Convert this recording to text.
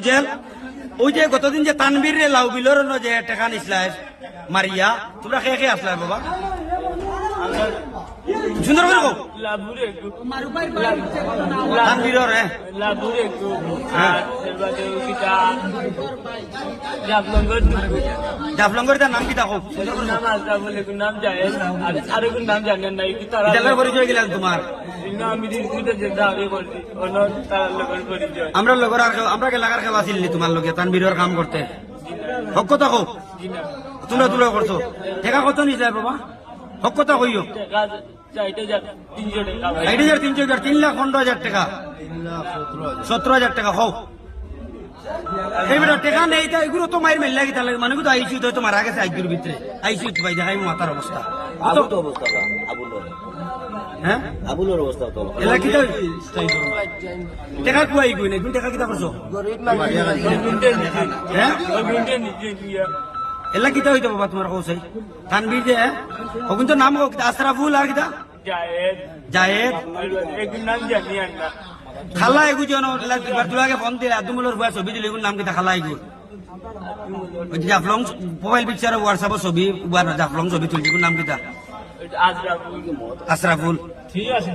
বুঝেন ওই যে গতদিন যে তানবীর রে লাউ বিলর যে টাকা নিসলাই মারিয়া তোমরা খেয়ে খেয়ে আসলাই বাবা সুন্দর করে কো তানবীরর জাফলঙ্গর তার নাম কি দেখো পরিচয় গেলাম তোমার আমরা লগর আমরা এলাকার খেলা ছিল তোমার লগে তানবীরের কাম করতে হক কথা কো তোমরা তুলা করছো টাকা কত নিছে বাবা হক কথা কইও 3,300 3,15,000 টাকা 17,000 টাকা হোক এইবার টাকা নেই তো এগুলো তো মায়ের মেল লাগে তাহলে মানে তো আইসিউ তো মারা গেছে আইসিউর ভিতরে আইসিউ ভাই দেখাই মাথার অবস্থা হ্যাঁ আবুলের অবস্থা তো এলা কি টাকা কুয়াই কই না তুমি টাকা কিটা করছো হ্যাঁ এলা কিটা হইতো বাবা তোমার কৌশাই তানবীর যে ওগুন তো নাম আশরাফুল আর কিটা জায়েদ খালা এগু জন তুলাকে ফোন দিলে আদমুলের বয়স ছবি দিলে এগুন নাম কিটা খালা এগু জাফলং মোবাইল পিকচার হোয়াটসঅ্যাপ ছবি জাফলং ছবি তুলছি নাম কিটা আশরাফুল ঠিক আছে